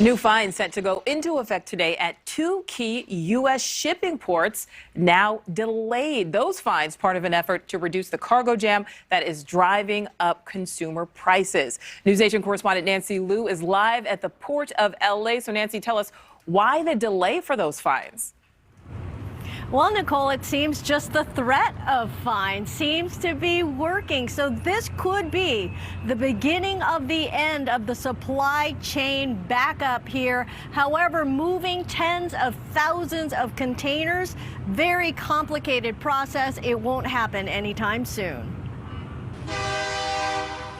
New fines set to go into effect today at two key U.S. shipping ports, now delayed. Those fines part of an effort to reduce the cargo jam that is driving up consumer prices. NewsNation correspondent Nancy Liu is live at the port of L.A. So Nancy, tell us why the delay for those fines? Well, Nicole, it seems just the threat of fines seems to be working. So this could be the beginning of the end of the supply chain backup here. However, moving tens of thousands of containers, very complicated process. It won't happen anytime soon.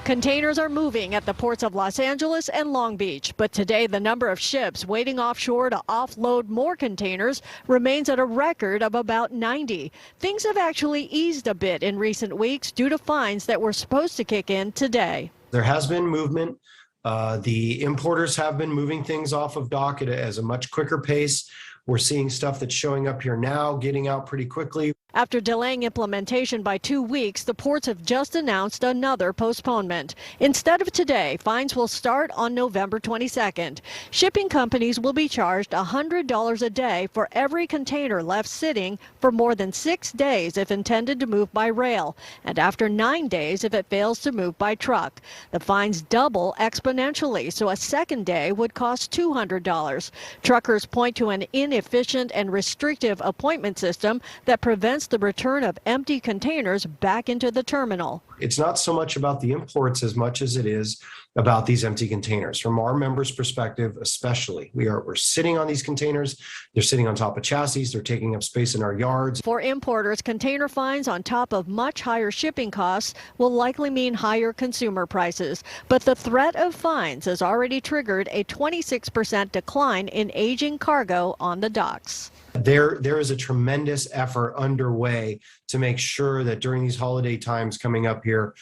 Containers are moving at the ports of Los Angeles and Long Beach, but today the number of ships waiting offshore to offload more containers remains at a record of about 90. Things have actually eased a bit in recent weeks due to fines that were supposed to kick in today. There has been movement. The importers have been moving things off of dock at a much quicker pace. We're seeing stuff that's showing up here now, getting out pretty quickly. After delaying implementation by 2 weeks, the ports have just announced another postponement. Instead of today, fines will start on November 22nd. Shipping companies will be charged $100 a day for every container left sitting for more than 6 days if intended to move by rail, and after 9 days if it fails to move by truck. The fines double exponentially, so a second day would cost $200. Truckers point to an inefficient and restrictive appointment system that prevents the return of empty containers back into the terminal. It's not so much about the imports as much as it is about these empty containers. From our members' perspective, especially, we're sitting on these containers. They're sitting on top of chassis. They're taking up space in our yards. For importers, container fines on top of much higher shipping costs will likely mean higher consumer prices. But the threat of fines has already triggered a 26% decline in aging cargo on the docks. There is a tremendous effort underway to make sure that during these holiday times coming up here,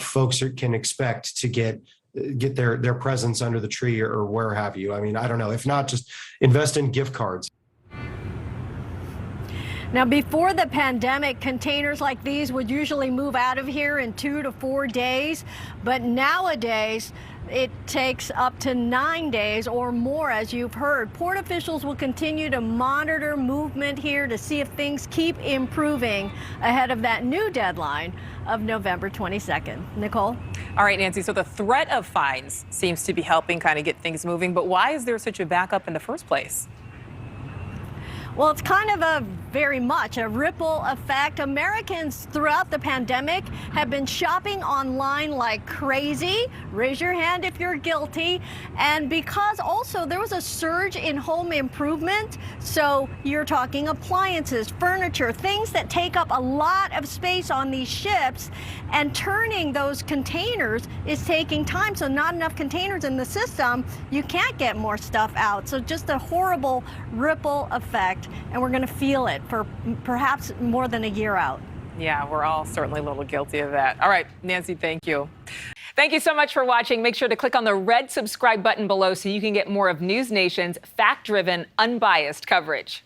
folks can expect to get their presents under the tree or where have you. I mean, I don't know. If not, just invest in gift cards. Now, before the pandemic, containers like these would usually move out of here in 2 to 4 days. But nowadays, it takes up to 9 days or more, as you've heard. Port officials will continue to monitor movement here to see if things keep improving ahead of that new deadline of November 22nd. Nicole? All right, Nancy, so the threat of fines seems to be helping kind of get things moving, but why is there such a backup in the first place? Well, it's kind of very much a ripple effect. Americans throughout the pandemic have been shopping online like crazy. Raise your hand if you're guilty. And because also there was a surge in home improvement. So you're talking appliances, furniture, things that take up a lot of space on these ships. And turning those containers is taking time. So not enough containers in the system. You can't get more stuff out. So just a horrible ripple effect. And we're going to feel it for perhaps more than a year out. Yeah, we're all certainly a little guilty of that. All right, Nancy, thank you. Thank you so much for watching. Make sure to click on the red subscribe button below so you can get more of NewsNation's fact-driven, unbiased coverage.